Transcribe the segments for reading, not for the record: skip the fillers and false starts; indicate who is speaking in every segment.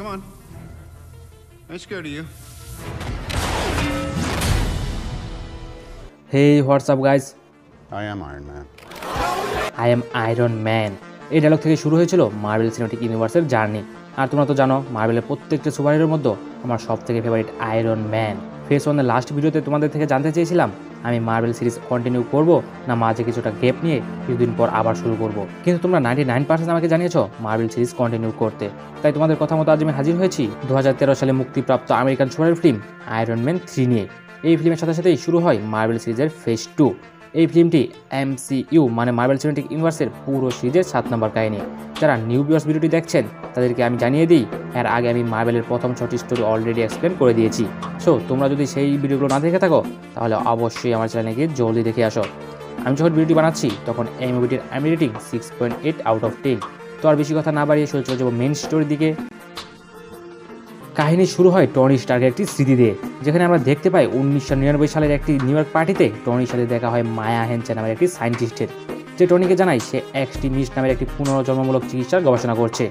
Speaker 1: Come on. Let's go to you.
Speaker 2: Hey, what's up guys?
Speaker 1: I am Iron Man.
Speaker 2: I am Iron Man. এই dialogue থেকে শুরু হয়েছিল marble cinematic ইউনিভার্সের journey. আর তোমরা তো জানো মার্বেলের প্রত্যেকটা সুপারহিরোর মধ্যে আমার সবথেকে ফেভারিট আয়রন ম্যান। ফেস ওয়ানের লাস্ট ভিডিওতে তোমাদের থেকে জানতে চেয়েছিলাম আমি মার্বেল সিরিজ কন্টিনিউ করব না মাঝে কিছুটা গ্যাপ নিয়ে কিছুদিন পর আবার শুরু করব, কিন্তু তোমরা 99% আমাকে জানিয়েছো মার্বেল সিরিজ কন্টিনিউ করতে। তাই তোমাদের কথা মতো আজ আমি হাজির হয়েছি 2013 সালে মুক্তিপ্রাপ্ত American superhero film iron man 3 নিয়ে। এই ফিল্মের সাথে সাথেই শুরু হয় মার্বেল সিরিজের ফেজ 2। এই ফিল্মটি MCU মানে মার্বেল সিনেমাটিক ইউনিভার্সের পুরো সিরিজের 7 নম্বর কাহিনী। যারা নিউ ভিউয়ার্স ভিডিওটি দেখছেন তাদেরকে আমি জানিয়ে দিই, এর আগে আমি মার্বেলের প্রথম 6টি স্টোরি অলরেডি এক্সপ্লেন করে দিয়েছি। সো তোমরা যদি সেই ভিডিওগুলো না দেখে থাকো তাহলে অবশ্যই আমার চ্যানেলে গিয়ে জলদি দেখে আসো। আমি যখন ভিডিওটি বানাচ্ছি তখন এই মুভিটির আমি রেটিং 6.8 আউট অফ 10। তো আর বেশি কথা না বাড়িয়ে চলে যাবো মেন স্টোরির দিকে। কাহিনী শুরু হয় টনি স্টার্কের একটি স্মৃতি দিয়ে, যেখানে আমরা দেখতে পাই 1999 সালের একটি নিউ ইয়র্ক পার্টিতে টনির সাথে দেখা হয় মায়া হেনচে নামের একটি সায়েন্টিস্টের, যে টনিকে জানায় সে এক্সট্রিমিস্ট নামের একটি পুনর্জন্মমূলক চিকিৎসার গবেষণা করছে,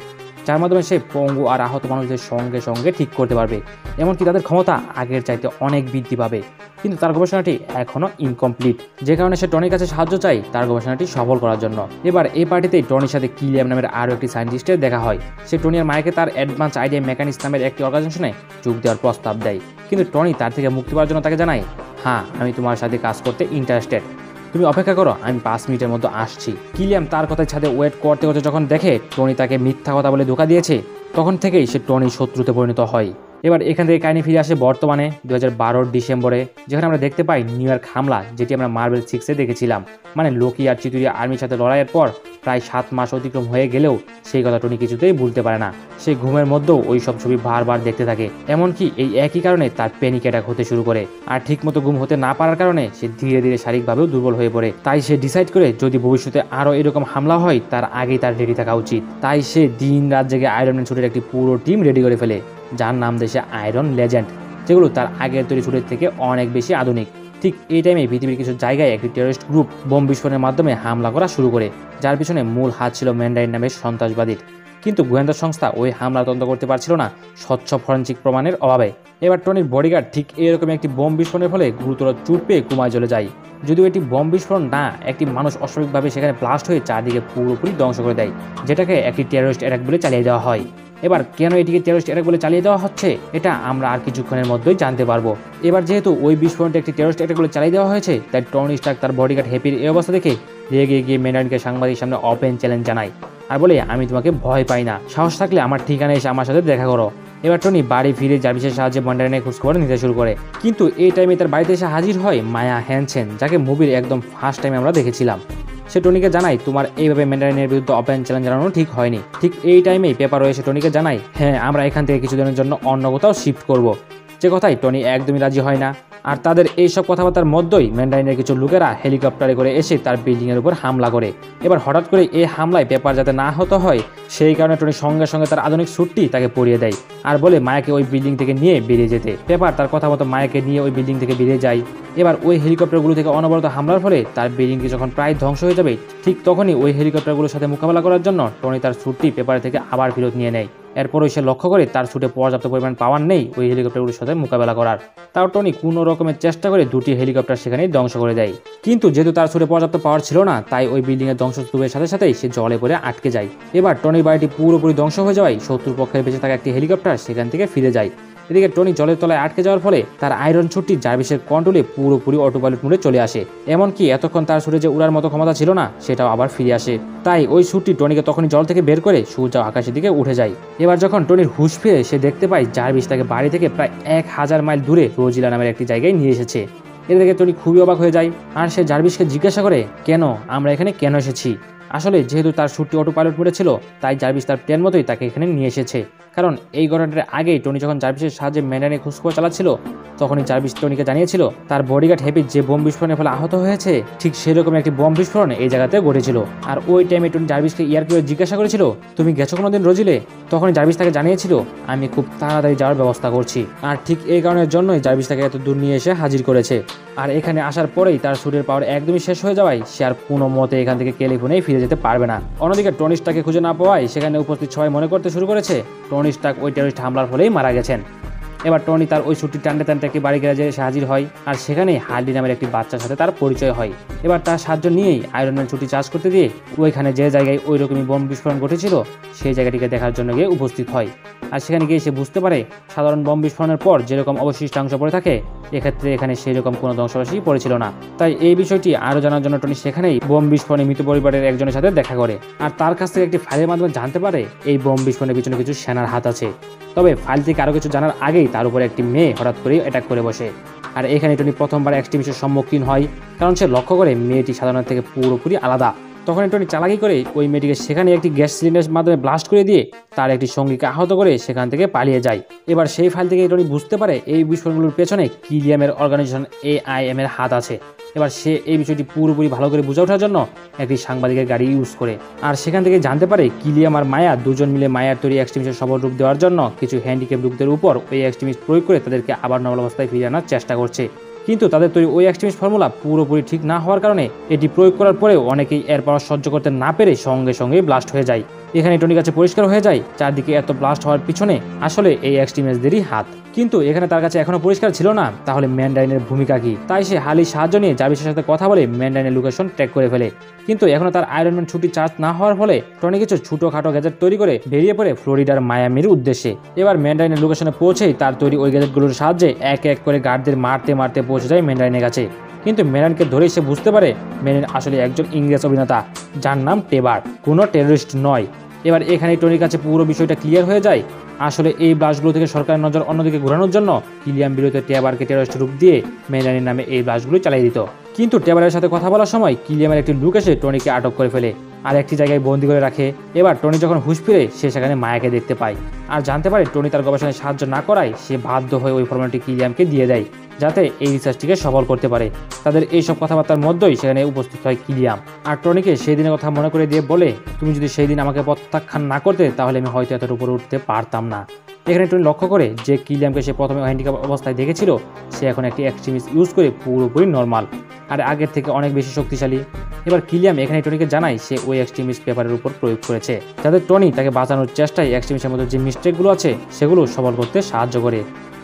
Speaker 2: যার মাধ্যমে সে পঙ্গু আর আহত মানুষদের সঙ্গে সঙ্গে ঠিক করতে পারবে, এমনকি তাদের ক্ষমতা আগের চাইতে অনেক বৃদ্ধি পাবে। কিন্তু তার গবেষণাটি এখনও ইনকমপ্লিট, যে কারণে সে টনির কাছে সাহায্য চায় তার গবেষণাটি সফল করার জন্য। এবার এই পার্টিতেই টনির সাথে কিলিয়াম নামের আরও একটি সায়েন্টিস্টের দেখা হয়। সে টনি আর মায়াকে তার অ্যাডভান্স আইডিয়া মেকানিক্স নামের একটি অর্গানাইজেশনে যোগ দেওয়ার প্রস্তাব দেয়, কিন্তু টনি তার থেকে মুক্তি পাওয়ার জন্য তাকে জানায়, হ্যাঁ আমি তোমার সাথে কাজ করতে ইন্টারেস্টেড, তুমি অপেক্ষা করো, আমি 5 মিনিটের মধ্যে আসছি। কিলিয়াম তার কথায় ছাদে ওয়েট করতে করতে যখন দেখে টনি তাকে মিথ্যা কথা বলে ধোঁকা দিয়েছে, তখন থেকেই সে টনির শত্রুতে পরিণত হয়। এবার এখান থেকে কাহিনী ফিরে আসে বর্তমানে 2012 ডিসেম্বরে, যেখানে আমরা দেখতে পাই নিউ ইয়র্ক হামলা, যেটি আমরা মার্বেল 6-এ দেখেছিলাম। মানে লোকি আর চিতুরিয়া আর্মির সাথে লড়াইয়ের পর প্রায় 7 মাস অতিক্রম হয়ে গেলেও সেই কথা টনি কিছুতেই ভুলতে পারে না। সে ঘুমের মধ্যেও ওই সব ছবি বারবার দেখতে থাকে, এমনকি এই একই কারণে তার প্যানিক অ্যাটাক হতে শুরু করে। আর ঠিকমতো ঘুম হতে না পারার কারণে সে ধীরে ধীরে শারীরিকভাবেও দুর্বল হয়ে পড়ে। তাই সে ডিসাইড করে যদি ভবিষ্যতে আরও এরকম হামলা হয় তার আগেই তার রেডি থাকা উচিত। তাই সে দিন রাত জেগে আয়রন ম্যান স্যুটের একটি পুরো টিম রেডি করে ফেলে, যার নাম দেশে আয়রন লেজেন্ড, যেগুলো তার আগের তৈরি স্যুটের থেকে অনেক বেশি আধুনিক। ঠিক এই টাইমে পৃথিবীর কিছু জায়গায় একটি টেররিস্ট গ্রুপ বোম বিস্ফোরণের মাধ্যমে হামলা করা শুরু করে, যার পিছনে মূল হাত ছিল ম্যান্ডারিন নামের সন্ত্রাসবাদীর। কিন্তু গোয়েন্দা সংস্থা ওই হামলা তদন্ত করতে পারছিল না স্বচ্ছ ফরেনসিক প্রমাণের অভাবে। এবার টনির বডিগার্ড ঠিক এরকম একটি বোম বিস্ফোরণের ফলে গুরুতর চোট পেয়ে কোমায় চলে যায়। যদিও এটি বোম বিস্ফোরণ না, একটি মানুষ অস্বাভাবিকভাবে সেখানে ব্লাস্ট হয়ে চারদিকে পুরোপুরি ধ্বংস করে দেয়, যেটাকে একটি টেররিস্ট অ্যাটাক বলে চালিয়ে দেওয়া হয়। এবার কেন এটিকে টেররিস্ট অ্যাটাক বলে চালিয়ে দেওয়া হচ্ছে এটা আমরা আর কিছুক্ষণের মধ্যেই জানতে পারবো। এবার যেহেতু ওই বিস্ফোরণটা একটি টেররিস্ট অ্যাটাক বলে চালিয়ে দেওয়া হয়েছে, তাই টনি স্টার্ক তার বডিগার্ড হ্যাপির এই অবস্থা দেখে রেগে গিয়ে ম্যান্ডারিনকে সাংবাদিক সামনে ওপেন চ্যালেঞ্জ জানায় আর বলে, আমি তোমাকে ভয় পাই না, সাহস থাকলে আমার ঠিকানায় এসে আমার সাথে দেখা করো। এবার টনি বাড়ি ফিরে জার্ভিসের সাহায্যে ম্যান্ডারিনের খোঁজখবর নিতে শুরু করে, কিন্তু এই টাইমে তার বাড়িতে এসে হাজির হয় মায়া হ্যানসেন, যাকে মুভির একদম ফার্স্ট টাইমে আমরা দেখেছিলাম। সে টনিকে জানায়, তোমার এইভাবে ম্যান্ডারিনের বিরুদ্ধে ওপেন চ্যালেঞ্জ জানানো ঠিক হয়নি। ঠিক এই টাইমেই পেপার এসে টনিকে জানায়, হ্যাঁ আমরা এখান থেকে কিছুদিনের জন্য অন্য কোথাও শিফট করব। যে কথায় টনি একদমই রাজি হয় না। আর তাদের এইসব কথাবার্তার মধ্যেই ম্যান্ডারিনের কিছু লোকেরা হেলিকপ্টারে করে এসে তার বিল্ডিংয়ের উপর হামলা করে। এবার হঠাৎ করে এই হামলায় পেপার যাতে না হতে হয় সেই কারণে টনি সঙ্গে সঙ্গে তার আধুনিক স্যুটটি তাকে পরিয়ে দেয় আর বলে মায়াকে ওই বিল্ডিং থেকে নিয়ে বেরিয়ে যেতে। পেপার তার কথা মতো মায়াকে নিয়ে ওই বিল্ডিং থেকে বেরিয়ে যায়। এবার ওই হেলিকপ্টারগুলো থেকে অনবরত হামলার ফলে তার বিল্ডিংটি যখন প্রায় ধ্বংস হয়ে যাবে, ঠিক তখনই ওই হেলিকপ্টারগুলোর সাথে মোকাবেলা করার জন্য টনি তার স্যুটটি পেপার থেকে আবার ফেরত নিয়ে নেয়। এরপরই সে লক্ষ্য করে তার স্যুটে পর্যাপ্ত পরিমাণ পাওয়ার নেই ওই হেলিকপ্টারগুলোর সাথে মোকাবেলা করার। তাও টনি কোনো রকমের চেষ্টা করে 2টি হেলিকপ্টার সেখানেই ধ্বংস করে দেয়। কিন্তু যেহেতু তার স্যুটে পর্যাপ্ত পাওয়ার ছিল না, তাই ওই বিল্ডিংয়ের ধ্বংসস্তূপের সাথে সাথেই সে জলে পড়ে আটকে যায়। এবার টনির বাড়িটি পুরোপুরি ধ্বংস হয়ে যাওয়ায় শত্রুর পক্ষে বেঁচে থাকা একটি হেলিকপ্টার সেখান থেকে ফিরে যায়। এদিকে টনি জলের তলায় আটকে যাওয়ার ফলে তার আয়রন স্যুটটি জার্ভিসের কন্ট্রোলে পুরোপুরি অটোপাইলট মোডে চলে আসে, এমনকি এতক্ষণ তার স্যুটে যে উড়ার মতো ক্ষমতা ছিল না সেটাও আবার ফিরে আসে। তাই ওই স্যুটটি টনিকে তখনই জল থেকে বের করে সূর্য আকাশের দিকে উঠে যায়। এবার যখন টনির হুঁশ ফিরে সে দেখতে পায় জার্ভিস তাকে বাড়ি থেকে প্রায় 1000 মাইল দূরে রোজিলা নামের একটি জায়গায় নিয়ে এসেছে। এর দেখে টনি খুবই অবাক হয়ে যায় আর সে জার্ভিসকে জিজ্ঞাসা করে, কেন আমরা এখানে কেন এসেছি। আসলে যেহেতু তার স্যুটটি অটো পাইলট মোডে ছিল তাই জার্ভিস তার প্ল্যান মতোই তাকে এখানে নিয়ে এসেছে। কারণ এই ঘটনাটার আগেই টনি যখন জার্ভিসের সাহায্যে ম্যান্ডারিনের খোঁজখবর চালাচ্ছিল তখনই জার্ভিস টনিকে জানিয়েছিল তার বডিগার্ড হ্যাপি যে বোম বিস্ফোরণের ফলে আহত হয়েছে, ঠিক সেরকম একটি বোম বিস্ফোরণ এই জায়গাতে ঘটেছিল। আর ওই টাইমে টনি জার্ভিসকে ইয়ার করে জিজ্ঞাসা করেছিল, তুমি গেছো কোনোদিন রোজিলে? তখনই জার্ভিস তাকে জানিয়েছিল, আমি খুব তাড়াতাড়ি যাওয়ার ব্যবস্থা করছি। আর ঠিক এই কারণের জন্যই জার্ভিস তাকে এত দূর নিয়ে এসে হাজির করেছে। আর এখানে আসার পরেই তার স্যুটের পাওয়ার একদমই শেষ হয়ে যাওয়ায় সে আর কোনো মতে এখান থেকে ক্যালিফোর্নিয়ায় ফিরে যেতে পারবে না। অন্যদিকে টনি স্টার্ককে খুঁজে না পাওয়ায় সেখানে উপস্থিত সবাই মনে করতে শুরু করেছে টনি টনি স্টার্ক ওই টেররিস্ট হামলার ফলেই মারা গেছেন। এবার টনি তার ওই ছুটি টানতে টানতে একটি বাড়ি গ্যারেজে এসে হাজির হয়, আর সেখানেই হার্ডি নামের একটি বাচ্চার সাথে তার পরিচয় হয়। এবার তার সাহায্য নিয়েই আয়রন ম্যান ছুটি চার্জ করতে দিয়ে ওইখানে যে জায়গায় ওই রকমই বোম বিস্ফোরণ ঘটেছিল সেই জায়গাটিকে দেখার জন্য গিয়ে উপস্থিত হয়। আর সেখানে গিয়ে সে বুঝতে পারে সাধারণ বোম বিস্ফোরণের পর যেরকম অবশিষ্টাংশ পড়ে থাকে, এক্ষেত্রে এখানে সেই রকম কোনো ধ্বংসরাশি পড়েছিল না। তাই এই বিষয়টি আরও জানার জন্য টনি সেখানেই বোম বিস্ফোরণে মৃত পরিবারের একজনের সাথে দেখা করে, আর তার কাছ থেকে একটি ফাইলের মাধ্যমে জানতে পারে এই বোম বিস্ফোরণের পিছনে কিছু সেনার হাত আছে। তবে ফাইল থেকে আরও কিছু জানার আগেই তার উপরে একটি মেয়ে হঠাৎ করে অ্যাটাক করে বসে, আর এখানে টনি প্রথমবার এক্সট্রিমিস্টের সম্মুখীন হয়, কারণ সে লক্ষ্য করে মেয়েটি সাধারণত থেকে পুরোপুরি আলাদা। তখন টনি চালাকি করে ওই মেয়েটিকে সেখানে একটি গ্যাস সিলিন্ডারের মাধ্যমে ব্লাস্ট করে দিয়ে তার একটি সঙ্গীকে আহত করে সেখান থেকে পালিয়ে যায়। এবার সেই ফাইল থেকে টনি বুঝতে পারে এই বিস্ফোরণগুলোর পেছনে কিলিয়ামের অর্গানাইজেশন AIM এর হাত আছে। এবার সে এই বিষয়টি পুরোপুরি ভালো করে বুঝে ওঠার জন্য একটি সাংবাদিকের গাড়ি ইউজ করে, আর সেখান থেকে জানতে পারে কিলিয়াম আর মায়া দুজন মিলে মায়ার তৈরি এক্সট্রিমিস্টের সফল রূপ দেওয়ার জন্য কিছু হ্যান্ডিক্যাপ লোকদের উপর ওই এক্সট্রিমিস্ট প্রয়োগ করে তাদেরকে আবার নর্মাল অবস্থায় ফিরিয়ে আনার চেষ্টা করছে। কিন্তু তাদের তৈরি ওই এক্সট্রিমিস্ট ফর্মুলা পুরোপুরি ঠিক না হওয়ার কারণে এটি প্রয়োগ করার পরেও অনেকেই এর পাওয়ার সহ্য করতে না পেরে সঙ্গে সঙ্গে ব্লাস্ট হয়ে যায়। এখানে টনির কাছে পরিষ্কার হয়ে যায় চারদিকে এত ব্লাস্ট হওয়ার পিছনে আসলে এই এক্সট্রিমিস্টদেরই হাত। কিন্তু এখানে তার কাছে এখনো পরিষ্কার ছিল না তাহলে ম্যান্ডারিনের ভূমিকা কি। তাই সে হালির সাহায্য নিয়ে জার্ভিসের সাথে কথা বলে ম্যান্ডারিনের লোকেশন ট্র্যাক করে ফেলে। কিন্তু এখনো তার আয়রন ম্যান ছুটি চার্জ না হওয়ার ফলে টনি কিছু ছোটখাটো গ্যাজেট তৈরি করে বেরিয়ে পড়ে ফ্লোরিডার মায়ামির উদ্দেশ্যে। এবার ম্যান্ডারিনের লোকেশনে পৌঁছেই তার তৈরি ওই গ্যাজেটগুলোর সাহায্যে এক এক করে গার্ডদের মারতে মারতে পৌঁছে যায় ম্যান্ডারিনের কাছে। কিন্তু ম্যান্ডারিনকে ধরেই সে বুঝতে পারে ম্যান্ডারিন আসলে একজন ইংরেজ অভিনেতা যার নাম টেবার, কোনো টেররিস্ট নয়। এবার এখানেই টনির কাছে পুরো বিষয়টা ক্লিয়ার হয়ে যায়। আসলে এই ব্লাস্টগুলো থেকে সরকারের নজর অন্যদিকে ঘোরানোর জন্য কিলিয়াম বিরুদ্ধে টেবারকে টেররিস্ট রূপ দিয়ে ম্যান্ডারিন নামে এই ব্লাস্টগুলো চালিয়ে দিত। কিন্তু টেবারের সাথে কথা বলার সময় কিলিয়ামের একটি লুক এসে টনিকে আটক করে ফেলে আর একটি জায়গায় বন্দি করে রাখে। এবার টনি যখন হুঁশ ফিরে সে সেখানে মায়াকে দেখতে পায় আর জানতে পারে টনি তার গবেষণায় সাহায্য না করায় সে বাধ্য হয়ে ওই ফর্মুলাটি কিলিয়ামকে দিয়ে দেয় যাতে এই রিসার্চটিকে সফল করতে পারে। তাদের এইসব কথাবার্তার মধ্যেই সেখানে উপস্থিত হয় কিলিয়াম আর টনিকে সেই দিনের কথা মনে করে দিয়ে বলে, তুমি যদি সেই দিন আমাকে প্রত্যাখ্যান না করতে তাহলে আমি হয়তো এতটা উপরে উঠতে পারতাম না। এখানে টনি লক্ষ্য করে যে কিলিয়ামকে সে প্রথমে হ্যান্ডিক্যাপ অবস্থায় দেখেছিল সে এখন একটি এক্সট্রিমিস্ট ইউজ করে পুরোপুরি নর্মাল আর আগের থেকে অনেক বেশি শক্তিশালী। এবার কিলিয়াম এখানে টনিকে জানায় সে ওই এক্সট্রিমিস্ট পেপারের উপর প্রয়োগ করেছে যাতে টনি তাকে বাঁচানোর চেষ্টায় এক্সট্রিমিস্টের মধ্যে যে মিস্টেকগুলো আছে সেগুলো সফল করতে সাহায্য করে।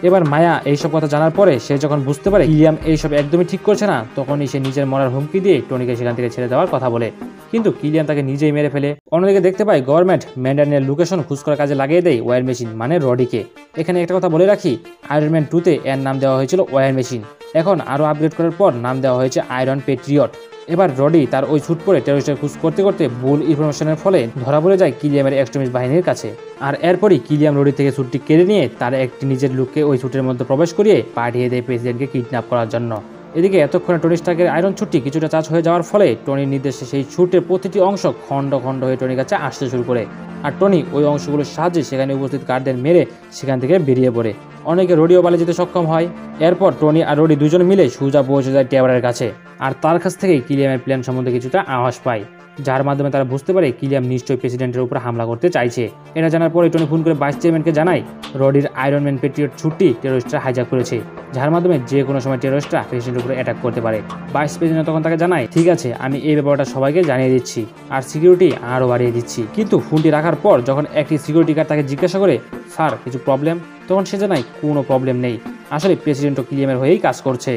Speaker 2: এবার মায়া এইসব কথা জানার পরে সে যখন বুঝতে পারে কিলিয়াম এইসব একদমই ঠিক করছে না তখনই সে নিজের মরার হুমকি দিয়ে টনিকে সেখান থেকে ছেড়ে দেওয়ার কথা বলে, কিন্তু কিলিয়াম তাকে নিজেই মেরে ফেলে। অন্যদিকে দেখতে পাই গভর্নমেন্ট ম্যান্ডারিনের লোকেশন খুঁজ করার কাজে লাগিয়ে দেয় ওয়ার মেশিন মানে রডিকে। এখানে একটা কথা বলে রাখি, আয়রন ম্যান 2-তে এর নাম দেওয়া হয়েছিল ওয়ার মেশিন, এখন আরও আপগ্রেড করার পর নাম দেওয়া হয়েছে আয়রন পেট্রিয়ট। এবার রডি তার ওই ছুট পরে টেররিস্টের খোঁজ করতে করতে ভুল ইনফরমেশনের ফলে ধরা পড়ে যায় কিলিয়ামের এক্সট্রিমিস্ট বাহিনীর কাছে। আর এরপরই কিলিয়াম রডি থেকে ছুটটি কেড়ে নিয়ে তার একটি নিজের লোককে ওই ছুটের মধ্যে প্রবেশ করিয়ে পাঠিয়ে দেয় প্রেসিডেন্টকে কিডন্যাপ করার জন্য। এদিকে এতক্ষণে টনি স্টার্কের আয়রন ছুটটি কিছুটা চার্জ হয়ে যাওয়ার ফলে টনির নির্দেশে সেই ছুটের প্রতিটি অংশ খণ্ড খণ্ড হয়ে টনির কাছে আসতে শুরু করে আর টনি ওই অংশগুলোর সাহায্যে সেখানে উপস্থিত গার্ডদের মেরে সেখান থেকে বেরিয়ে পড়ে। অনেকে রডিও পালিয়ে যেতে সক্ষম হয়। এরপর টনি আর রডি দুজন মিলে সোজা পৌঁছে যায় টেবারের কাছে আর তার কাছ থেকেই কিলিয়ামের প্ল্যান সম্বন্ধে কিছুটা আভাস পায়, যার মাধ্যমে তারা বুঝতে পারে কিলিয়াম নিশ্চয়ই প্রেসিডেন্টের উপর হামলা করতে চাইছে। এটা জানার পরে টনি ফোন করে ভাইস চেয়ারম্যানকে জানায় রডির আয়রন ম্যান পেট্রিয়ট ছুটটি টেররিস্টরা হাইজ্যাক করেছে, যার মাধ্যমে যে কোনো সময় টেররিস্টরা প্রেসিডেন্টের উপরে অ্যাটাক করতে পারে। ভাইস প্রেসিডেন্ট তখন তাকে জানায়, ঠিক আছে আমি এই ব্যাপারটা সবাইকে জানিয়ে দিচ্ছি আর সিকিউরিটি আরও বাড়িয়ে দিচ্ছি। কিন্তু ফোনটি রাখার পর যখন একটি সিকিউরিটি গার্ড তাকে জিজ্ঞাসা করে স্যার কিছু প্রবলেম, তখন সে জানায় কোনো প্রবলেম নেই, আসলে প্রেসিডেন্টও কিলিয়ামের হয়েই কাজ করছে।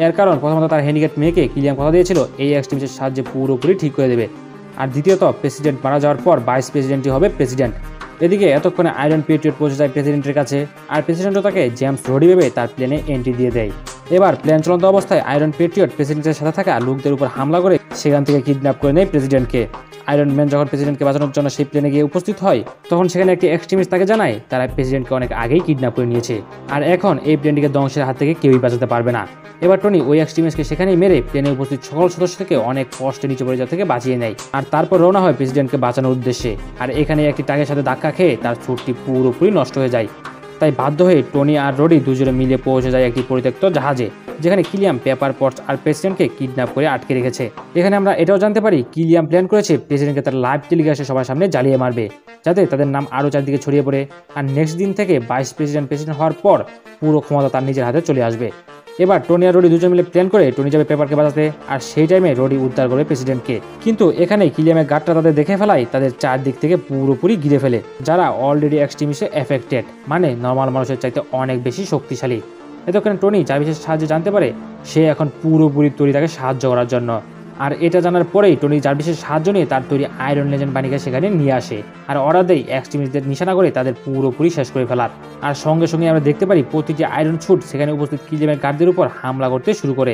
Speaker 2: এর কারণ প্রথমত তার হ্যান্ডিক্যাপ মেয়েকে কিলিয়াম কথা দিয়েছিল এই এক্সট্রিমিস্টের সাহায্যে পুরোপুরি ঠিক করে দেবে, আর দ্বিতীয়ত প্রেসিডেন্ট মারা যাওয়ার পর ভাইস প্রেসিডেন্টই হবে প্রেসিডেন্ট। এদিকে এতক্ষণে আয়রন পেট্রিয়ট পৌঁছে যায় প্রেসিডেন্টের কাছে আর প্রেসিডেন্টও তাকে জেমস রডি ভেবে তার প্লেনে এন্ট্রি দিয়ে দেয়। এবার প্লেন চলন্ত অবস্থায় আয়রন পেট্রিয়ট প্রেসিডেন্টের সাথে থাকা লোকদের উপর হামলা করে সেখান থেকে কিডন্যাপ করে নেয় প্রেসিডেন্টকে। আয়রন ম্যান যখন প্রেসিডেন্টকে বাঁচানোর জন্য সেই প্লেনে গিয়ে উপস্থিত হয় তখন সেখানে একটি এক্সট্রিমিস্ট তাকে জানায় তারা প্রেসিডেন্টকে অনেক আগেই কিডন্যাপ করে নিয়েছে আর এখন এই প্লেনটিকে ধ্বংসের হাত থেকে কেউই বাঁচাতে পারবে না। এবার টনি ওই এক্সট্রিমিস্টকে সেখানেই মেরে প্লেনে উপস্থিত সকল সদস্য থেকে অনেক কষ্টে নিচে পড়ে যাওয়া থেকে বাঁচিয়ে নেয় আর তারপর রওনা হয় প্রেসিডেন্টকে বাঁচানোর উদ্দেশ্যে। আর এখানে একটি ট্রাকের সাথে ধাক্কা খেয়ে তার ছুটটি পুরোপুরি নষ্ট হয়ে যায়। তাই বাধ্য হয়ে টনি আর রডি দুজনে মিলে পৌঁছে যায় একটি পরিত্যক্ত জাহাজে, যেখানে কিলিয়াম পেপার পটস আর প্রেসিডেন্টকে কিডন্যাপ করে আটকে রেখেছে। এখানে আমরা এটাও জানতে পারি কিলিয়াম প্ল্যান করেছে প্রেসিডেন্টকে তার লাইভ টেলিকাস্টে সবার সামনে জ্বালিয়ে মারবে যাতে তাদের নাম আরও চারদিকে ছড়িয়ে পড়ে আর নেক্সট দিন থেকে ভাইস প্রেসিডেন্ট হওয়ার পর পুরো ক্ষমতা তার নিজের হাতে চলে আসবে। এবার টনি আর রডি দুজন মিলে প্ল্যান করে টনি যাবে পেপারকে বাঁচাতে, আর সেই টাইমে রডি উদ্ধার করে প্রেসিডেন্টকে। কিন্তু এখানে কিলিয়ামের গার্ডটা তাদের দেখে ফেলায় তাদের চারদিক থেকে পুরোপুরি ঘিরে ফেলে, যারা অলরেডি এক্সট্রিমিস্টে এফেক্টেড, মানে নর্মাল মানুষের চাইতে অনেক বেশি শক্তিশালী। এতক্ষণে টনি জার্ভিসের সাহায্যে জানতে পারে সে এখন পুরোপুরি তৈরি তাকে সাহায্য করার জন্য। আর এটা জানার পরেই টনি জার্ভিসের সাহায্য নিয়ে তার তৈরি আয়রন লেজেন্ড বাহিনীকে সেখানে নিয়ে আসে, আর অর্ডার দেয় এক্সট্রিমিস্টদের নিশানা করে তাদের পুরোপুরি শেষ করে ফেলার। আর সঙ্গে সঙ্গে আমরা দেখতে পারি প্রতিটি আয়রন স্যুট সেখানে উপস্থিত কিলিয়ামের গার্ডদের উপর হামলা করতে শুরু করে।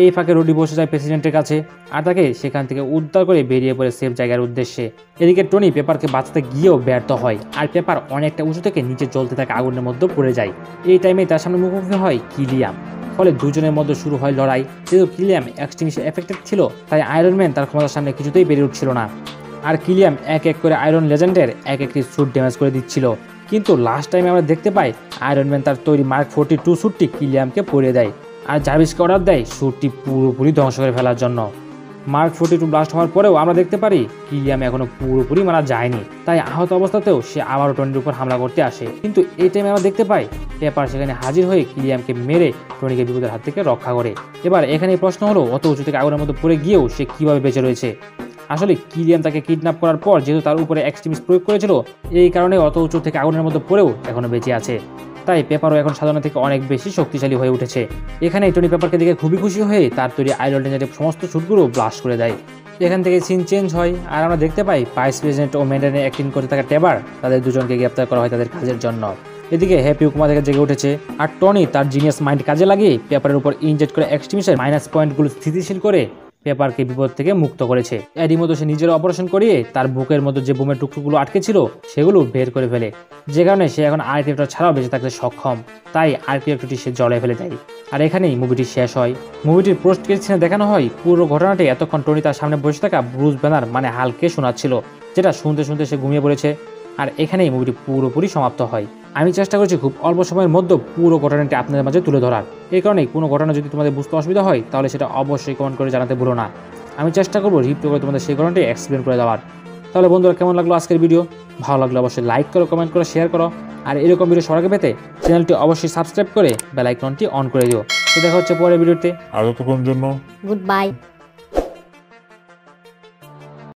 Speaker 2: এই ফাঁকে রডি বসে যায় প্রেসিডেন্টের কাছে, আর তাকে সেখান থেকে উদ্ধার করে বেরিয়ে পড়ে সেফ জায়গার উদ্দেশ্যে। এদিকে টনি পেপারকে বাঁচাতে গিয়েও ব্যর্থ হয়, আর পেপার অনেকটা উঁচু থেকে নিচে জ্বলতে থাকা আগুনের মধ্যে পড়ে যায়। এই টাইমে তার সামনে মুখোমুখি হয় কিলিয়াম, ফলে দুজনের মধ্যে শুরু হয় লড়াই। যেহেতু কিলিয়াম এক্সট্রিমিস্টে এফেক্টেড ছিল, তাই আয়রন ম্যান তার ক্ষমতার সামনে কিছুতেই বেরিয়ে উঠছিল না। আর কিলিয়াম এক এক করে আয়রন লেজেন্ডের এক একটি স্যুট ড্যামেজ করে দিচ্ছিল। কিন্তু লাস্ট টাইমে আমরা দেখতে পাই আয়রন ম্যান তার তৈরি মার্ক 42 স্যুটটি কিলিয়ামকে পরিয়ে দেয়, আর জার্ভিসকে অর্ডার দেয় স্যুটটি পুরোপুরি ধ্বংস করে ফেলার জন্য। মার্ক 42 ব্লাস্ট হওয়ার পরেও আমরা দেখতে পারি কিলিয়াম এখনো পুরোপুরি মারা যায়নি, তাই আহত অবস্থাতেও সে আবারও টনির উপর হামলা করতে আসে। কিন্তু এই টাইমে আমরা দেখতে পাই পেপার সেখানে হাজির হয়ে কিলিয়ামকে মেরে টনিকে বিপদের হাত থেকে রক্ষা করে। এবার এখানে প্রশ্ন হলো, অত উঁচু থেকে আগুনের মধ্যে পড়ে গিয়েও সে কিভাবে বেঁচে রয়েছে? আসলে কিলিয়াম তাকে কিডন্যাপ করার পর যেহেতু তার উপরে এক্সট্রিমিস্ট প্রয়োগ করেছিল, এই কারণে অত উঁচু থেকে আগুনের মধ্যে পড়েও এখনো বেঁচে আছে। তাই পেপারও এখন সাধারণ থেকে অনেক বেশি শক্তিশালী হয়ে উঠেছে। এখানে টনি পেপারকে দেখে খুবই খুশি হয়ে তার তৈরি আয়রন লেজেন্ডের সমস্ত স্যুটগুলো ব্লাস্ট করে দেয়। এখান থেকে সিন চেঞ্জ হয়, আর আমরা দেখতে পাই ভাইস প্রেসিডেন্ট ও মেন্ডেনে অ্যাক্টিং করতে থাকা টেবার তাদের দুজনকে গ্রেপ্তার করা হয় তাদের কাজের জন্য। এদিকে হ্যাপি হুকুমা থেকে জেগে উঠেছে, আর টনি তার জিনিয়াস মাইন্ড কাজে লাগিয়ে পেপারের উপর ইনজেক্ট করে এক্সট্রিমিস্টের মাইনাস পয়েন্টগুলো স্থিতিশীল করে পেপারকে বিপদ থেকে মুক্ত করেছে। এরই মধ্যে সে নিজের অপারেশন করিয়ে তার বুকের মধ্যে যে বোমের টুকরোগুলো আটকে ছিল সেগুলো বের করে ফেলে, যে কারণে সে এখন আর্ক রিঅ্যাক্টর ছাড়াও বেঁচে থাকতে সক্ষম। তাই আর্ক রিঅ্যাক্টরটি সে জলে ফেলে দেয়, আর এখানেই মুভিটি শেষ হয়। মুভিটির পোস্ট ক্রেডিট সিনে দেখানো হয় পুরো ঘটনাটি এতক্ষণ টনি তার সামনে বসে থাকা ব্রুস ব্যানার মানে হাল্ককে শোনাচ্ছিল, যেটা শুনতে শুনতে সে ঘুমিয়ে পড়েছে। আর এখানেই মুভিটি পুরোপুরি সমাপ্ত হয়। আমি চেষ্টা করছি খুব অল্প সময়ের মধ্যে পুরো ঘটনাটি আপনাদের মাঝে তুলে ধরার। এই কারণেই কোনো ঘটনা যদি তোমাদের বুঝতে অসুবিধা হয় তাহলে সেটা অবশ্যই কমেন্ট করে জানাতে ভুলো না। আমি চেষ্টা করবো রিপ্লে করে তোমাদের সেই ঘটনাটি এক্সপ্লেন করে দেওয়ার। তাহলে বন্ধুরা, কেমন লাগলো আজকের ভিডিও? ভালো লাগলে অবশ্যই লাইক করো, কমেন্ট করো, শেয়ার করো, আর এরকম ভিডিও সবার আগে পেতে চ্যানেলটি অবশ্যই সাবস্ক্রাইব করে বেল আইকনটি অন করে দিও। তো দেখা হচ্ছে পরের ভিডিওতে।
Speaker 3: আর ততক্ষণ জন্য
Speaker 4: Goodbye.